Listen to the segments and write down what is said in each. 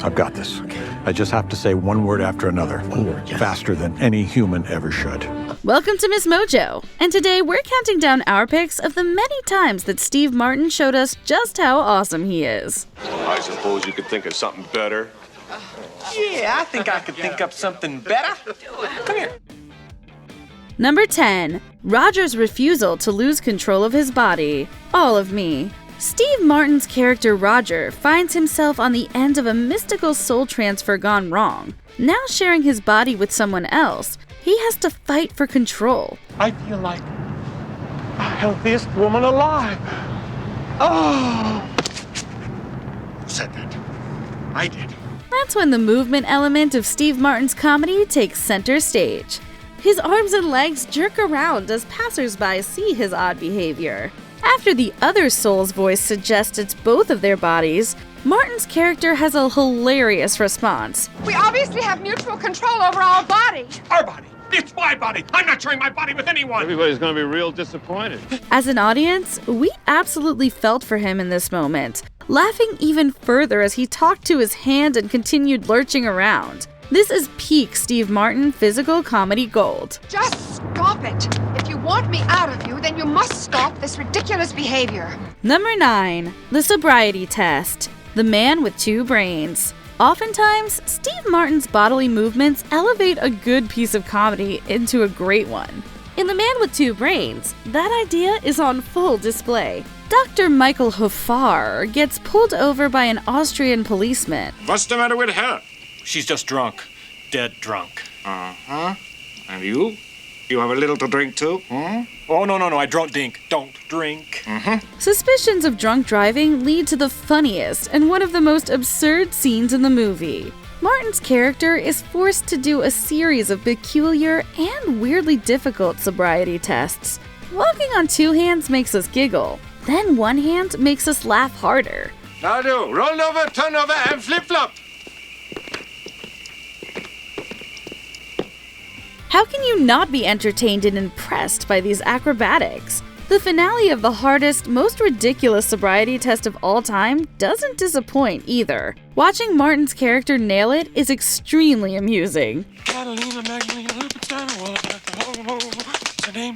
I've got this. I just have to say one word after another. One word, yes. Faster than any human ever should. Welcome to MsMojo, and today we're counting down our picks of the many times that Steve Martin showed us just how awesome he is. I suppose you could think of something better. Yeah, I think I could think up something better. Come here. Number 10. Roger's refusal to lose control of his body. All of me. Steve Martin's character Roger finds himself on the end of a mystical soul transfer gone wrong. Now sharing his body with someone else, he has to fight for control. I feel like the healthiest woman alive. Oh! Who said that? I did. That's when the movement element of Steve Martin's comedy takes center stage. His arms and legs jerk around as passersby see his odd behavior. After the other soul's voice suggests it's both of their bodies, Martin's character has a hilarious response. We obviously have mutual control over our body. Our body. It's my body. I'm not sharing my body with anyone. Everybody's gonna be real disappointed. As an audience, we absolutely felt for him in this moment, laughing even further as he talked to his hand and continued lurching around. This is peak Steve Martin physical comedy gold. Just stop it. If you want me out of you, then you must stop this ridiculous behavior. Number 9. The sobriety test. The man with two brains. Oftentimes, Steve Martin's bodily movements elevate a good piece of comedy into a great one. In The Man with Two Brains, that idea is on full display. Dr. Michael Hoffar gets pulled over by an Austrian policeman. What's the matter with her? She's just drunk. Dead drunk. Uh-huh. And you? You have a little to drink too? Hmm? Oh, no, I don't drink. Don't drink. Suspicions of drunk driving lead to the funniest and one of the most absurd scenes in the movie. Martin's character is forced to do a series of peculiar and weirdly difficult sobriety tests. Walking on two hands makes us giggle. Then one hand makes us laugh harder. Now do. Roll over, turn over, and flip-flop. How can you not be entertained and impressed by these acrobatics? The finale of the hardest, most ridiculous sobriety test of all time doesn't disappoint either. Watching Martin's character nail it is extremely amusing. Catalina, Magdalena, what's her name?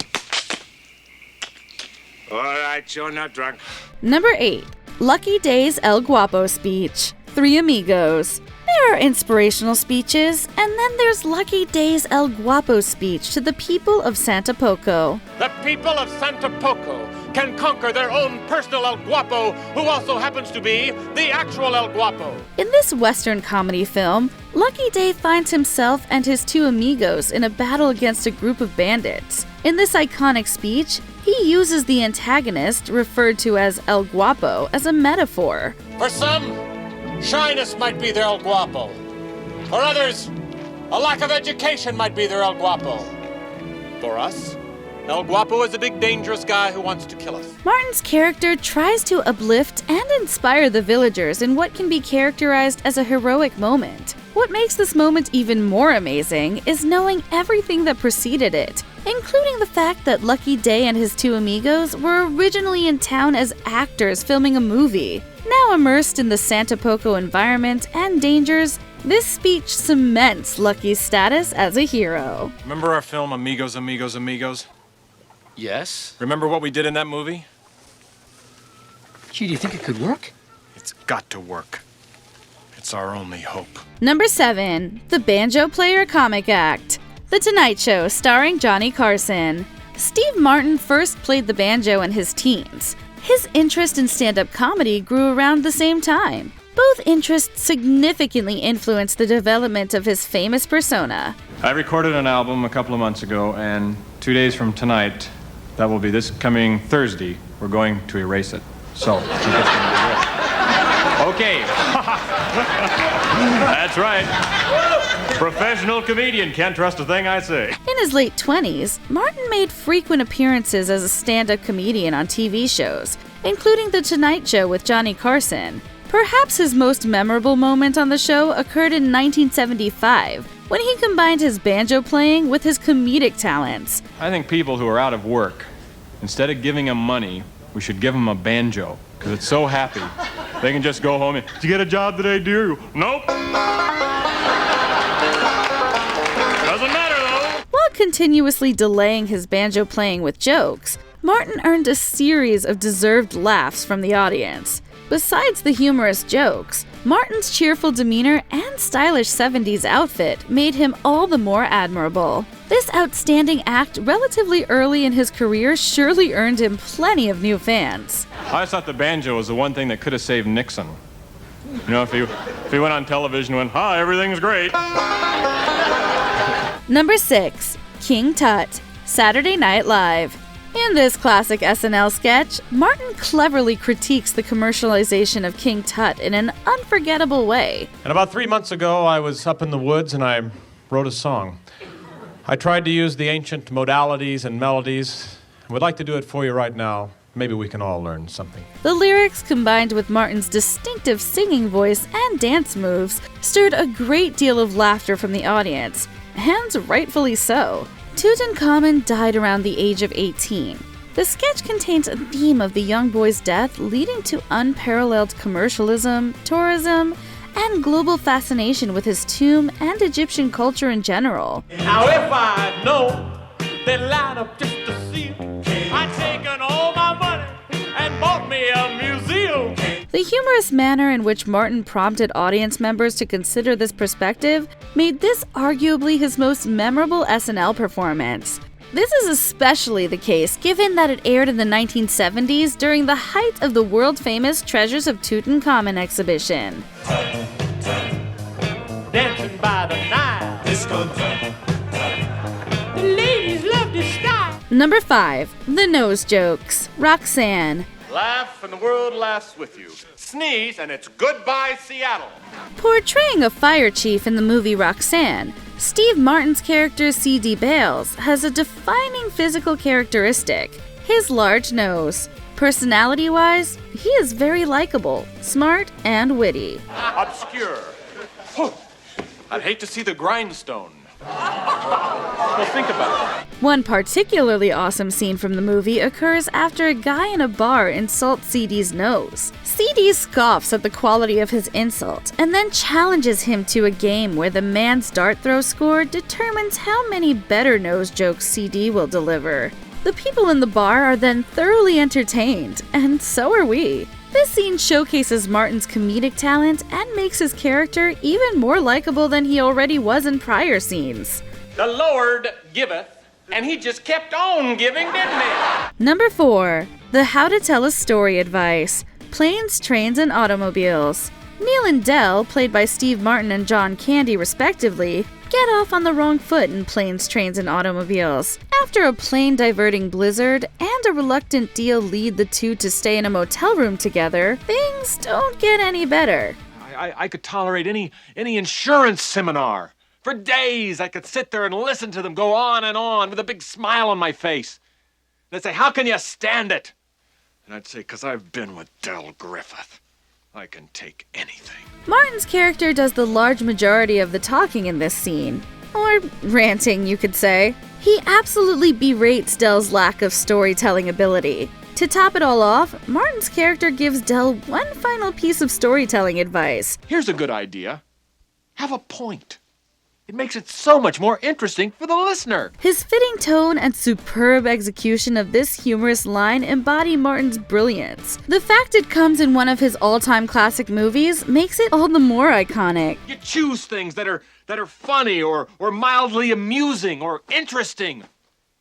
All right, you're not drunk. Number 8. Lucky Day's El Guapo speech. Three Amigos. There are inspirational speeches, and then there's Lucky Day's El Guapo speech to the people of Santa Poco. The people of Santa Poco can conquer their own personal El Guapo, who also happens to be the actual El Guapo. In this Western comedy film, Lucky Day finds himself and his two amigos in a battle against a group of bandits. In this iconic speech, he uses the antagonist, referred to as El Guapo, as a metaphor. For some, shyness might be their El Guapo. For others, a lack of education might be their El Guapo. For us, El Guapo is a big dangerous guy who wants to kill us. Martin's character tries to uplift and inspire the villagers in what can be characterized as a heroic moment. What makes this moment even more amazing is knowing everything that preceded it, including the fact that Lucky Day and his two amigos were originally in town as actors filming a movie. Now immersed in the Santa Poco environment and dangers, this speech cements Lucky's status as a hero. Remember our film, Amigos, Amigos, Amigos? Yes? Remember what we did in that movie? Gee, do you think it could work? It's got to work. It's our only hope. Number 7. The Banjo Player Comic Act. The Tonight Show starring Johnny Carson. Steve Martin first played the banjo in his teens. His interest in stand-up comedy grew around the same time. Both interests significantly influenced the development of his famous persona. I recorded an album a couple of months ago, and 2 days from tonight, that will be this coming Thursday, we're going to erase it. So, you get to okay. That's right. Professional comedian, can't trust a thing I say. In his late 20s, Martin made frequent appearances as a stand-up comedian on TV shows, including The Tonight Show with Johnny Carson. Perhaps his most memorable moment on the show occurred in 1975, when he combined his banjo playing with his comedic talents. I think people who are out of work, instead of giving them money, we should give them a banjo, because it's so happy. They can just go home and, did you get a job today, dear? Nope. Doesn't matter, though. While continuously delaying his banjo playing with jokes, Martin earned a series of deserved laughs from the audience. Besides the humorous jokes, Martin's cheerful demeanor and stylish 70s outfit made him all the more admirable. This outstanding act relatively early in his career surely earned him plenty of new fans. I always thought the banjo was the one thing that could have saved Nixon. You know, if he went on television and went, hi, everything's great. Number 6. King Tut, Saturday Night Live. In this classic SNL sketch, Martin cleverly critiques the commercialization of King Tut in an unforgettable way. And about 3 months ago, I was up in the woods and I wrote a song. I tried to use the ancient modalities and melodies. I would like to do it for you right now. Maybe we can all learn something. The lyrics, combined with Martin's distinctive singing voice and dance moves, stirred a great deal of laughter from the audience, and rightfully so. Tutankhamun died around the age of 18. The sketch contains a theme of the young boy's death leading to unparalleled commercialism, tourism, and global fascination with his tomb and Egyptian culture in general. Now if I'd known they'd line up just to see you, I'd taken all my money and bought me a museum. The humorous manner in which Martin prompted audience members to consider this perspective made this arguably his most memorable SNL performance. This is especially the case given that it aired in the 1970s during the height of the world-famous Treasures of Tutankhamun exhibition. Dancing by the Nile. The ladies love this style. Number 5. The Nose Jokes, Roxanne. Laugh and the world laughs with you. Sneeze and it's goodbye Seattle. Portraying a fire chief in the movie Roxanne, Steve Martin's character C.D. Bales has a defining physical characteristic, his large nose. Personality-wise, he is very likable, smart, and witty. Obscure. I'd hate to see the grindstone. Well, think about it. One particularly awesome scene from the movie occurs after a guy in a bar insults CD's nose. CD scoffs at the quality of his insult and then challenges him to a game where the man's dart throw score determines how many better nose jokes CD will deliver. The people in the bar are then thoroughly entertained, and so are we. This scene showcases Martin's comedic talent and makes his character even more likable than he already was in prior scenes. The Lord giveth, and he just kept on giving, didn't he? Number 4. The How to Tell a Story Advice, Planes, Trains, and Automobiles. Neil and Del, played by Steve Martin and John Candy respectively, get off on the wrong foot in Planes, Trains, and Automobiles. After a plane-diverting blizzard and a reluctant deal lead the two to stay in a motel room together, things don't get any better. I could tolerate any insurance seminar. For days, I could sit there and listen to them go on and on with a big smile on my face. They'd say, how can you stand it? And I'd say, because I've been with Del Griffith. I can take anything. Martin's character does the large majority of the talking in this scene. Or ranting, you could say. He absolutely berates Del's lack of storytelling ability. To top it all off, Martin's character gives Del one final piece of storytelling advice. Here's a good idea. Have a point. It makes it so much more interesting for the listener. His fitting tone and superb execution of this humorous line embody Martin's brilliance. The fact it comes in one of his all-time classic movies makes it all the more iconic. You choose things that are funny or mildly amusing or interesting.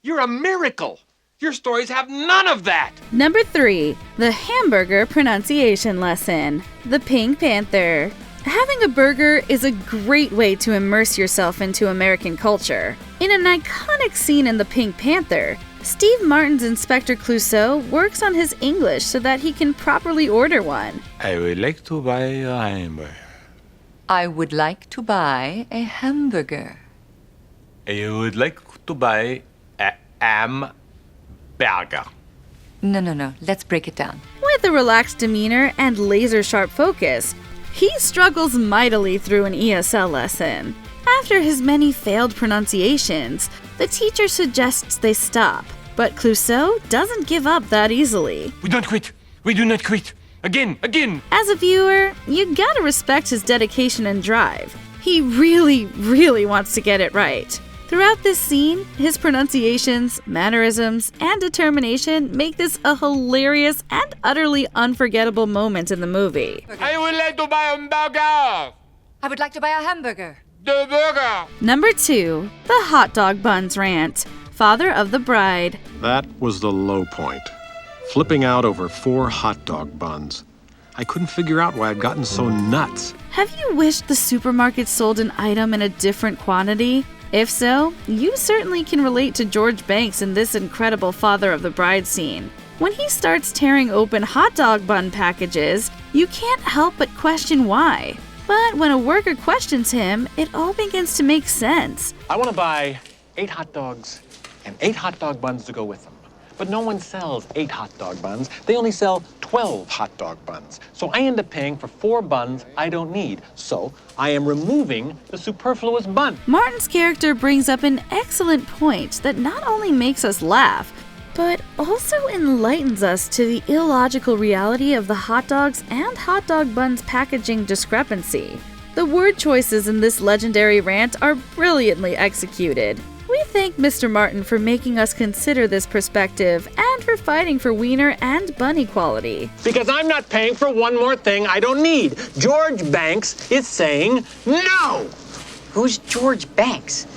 You're a miracle. Your stories have none of that. Number 3. The Hamburger Pronunciation Lesson, The Pink Panther. Having a burger is a great way to immerse yourself into American culture. In an iconic scene in The Pink Panther, Steve Martin's Inspector Clouseau works on his English so that he can properly order one. I would like to buy a hamburger. I would like to buy a hamburger. I would like to buy a hamburger. No. Let's break it down. With a relaxed demeanor and laser-sharp focus, he struggles mightily through an ESL lesson. After his many failed pronunciations, the teacher suggests they stop, but Clouseau doesn't give up that easily. We don't quit. We do not quit. Again. As a viewer, you gotta respect his dedication and drive. He really, really wants to get it right. Throughout this scene, his pronunciations, mannerisms, and determination make this a hilarious and utterly unforgettable moment in the movie. I would like to buy a burger. I would like to buy a hamburger. The burger. Number 2, the Hot Dog Buns Rant, Father of the Bride. That was the low point. Flipping out over 4 hot dog buns. I couldn't figure out why I'd gotten so nuts. Have you wished the supermarket sold an item in a different quantity? If so, you certainly can relate to George Banks in this incredible Father of the Bride scene. When he starts tearing open hot dog bun packages, you can't help but question why. But when a worker questions him, it all begins to make sense. I want to buy 8 hot dogs and 8 hot dog buns to go with them. But no one sells 8 hot dog buns. They only sell 12 hot dog buns. So I end up paying for 4 buns I don't need. So I am removing the superfluous bun. Martin's character brings up an excellent point that not only makes us laugh, but also enlightens us to the illogical reality of the hot dogs and hot dog buns packaging discrepancy. The word choices in this legendary rant are brilliantly executed. We thank Mr. Martin for making us consider this perspective and for fighting for wiener and bun equality. Because I'm not paying for one more thing I don't need. George Banks is saying no. Who's George Banks?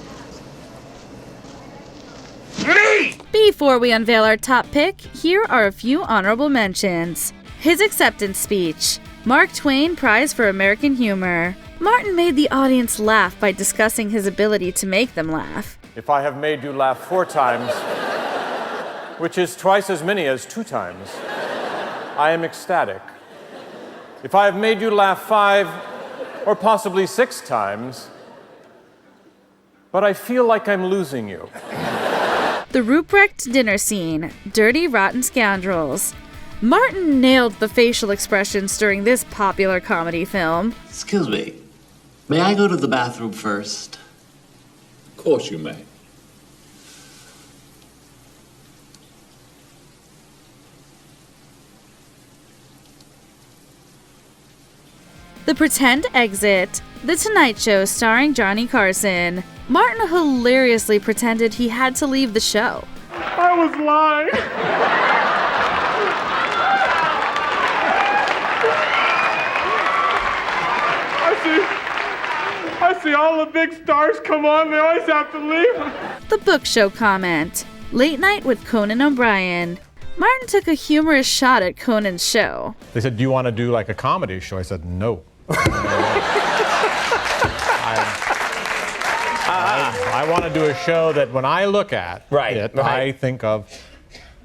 Me! Before we unveil our top pick, here are a few honorable mentions. His acceptance speech. Mark Twain Prize for American Humor. Martin made the audience laugh by discussing his ability to make them laugh. If I have made you laugh 4 times, which is twice as many as 2 times, I am ecstatic. If I have made you laugh 5 or possibly 6 times, but I feel like I'm losing you. The Ruprecht dinner scene, Dirty Rotten Scoundrels. Martin nailed the facial expressions during this popular comedy film. Excuse me, may I go to the bathroom first? Of course you may. The Pretend Exit, The Tonight Show starring Johnny Carson. Martin hilariously pretended he had to leave the show. I was lying. I see all the big stars come on, they always have to leave. The Book Show comment, Late Night with Conan O'Brien. Martin took a humorous shot at Conan's show. They said, do you want to do like a comedy show? I said, no. I want to do a show that when I look at it, I think of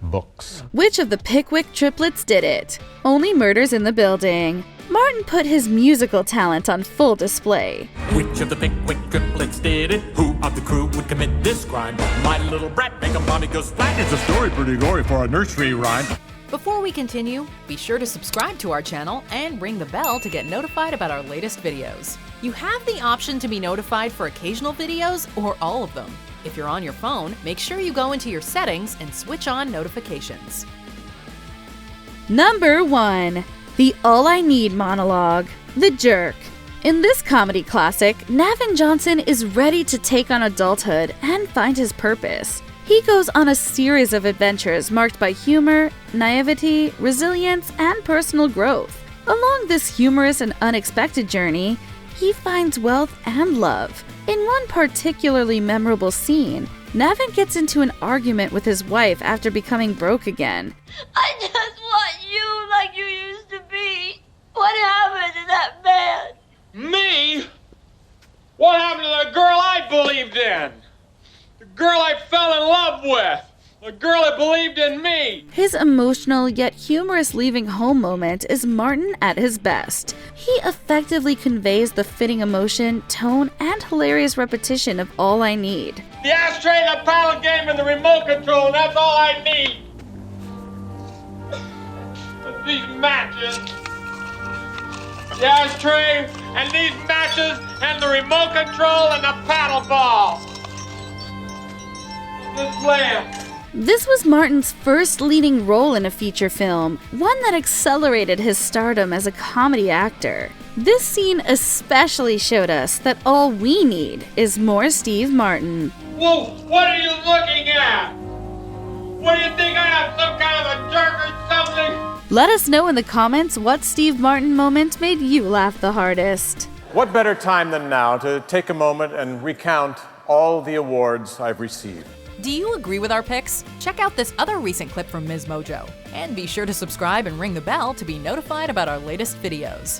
books. Which of the Pickwick triplets did it? Only Murders in the Building. Martin put his musical talent on full display. Which of the Pickwick triplets did it? Who of the crew would commit this crime? My little brat make a mommy go splat. It's a story pretty gory for a nursery rhyme. Before we continue, be sure to subscribe to our channel and ring the bell to get notified about our latest videos. You have the option to be notified for occasional videos or all of them. If you're on your phone, make sure you go into your settings and switch on notifications. Number 1. The All I Need Monologue, The Jerk. In this comedy classic, Navin Johnson is ready to take on adulthood and find his purpose. He goes on a series of adventures marked by humor, naivety, resilience, and personal growth. Along this humorous and unexpected journey, he finds wealth and love. In one particularly memorable scene, Navin gets into an argument with his wife after becoming broke again. I just want you like you used to be. What happened to that man? Me? What happened to the girl I believed in? The girl I fell in love with? The girl that believed in me? His emotional yet humorous leaving home moment is Martin at his best. He effectively conveys the fitting emotion, tone, and hilarious repetition of All I Need. The ashtray, the paddle game, and the remote control, and that's all I need. These matches. The ashtray, and these matches, and the remote control, and the paddle ball. This lamp. This was Martin's first leading role in a feature film, one that accelerated his stardom as a comedy actor. This scene especially showed us that all we need is more Steve Martin. Whoa, what are you looking at? What do you think I am, some kind of a jerk or something? Let us know in the comments what Steve Martin moment made you laugh the hardest. What better time than now to take a moment and recount all the awards I've received? Do you agree with our picks? Check out this other recent clip from MsMojo. And be sure to subscribe and ring the bell to be notified about our latest videos.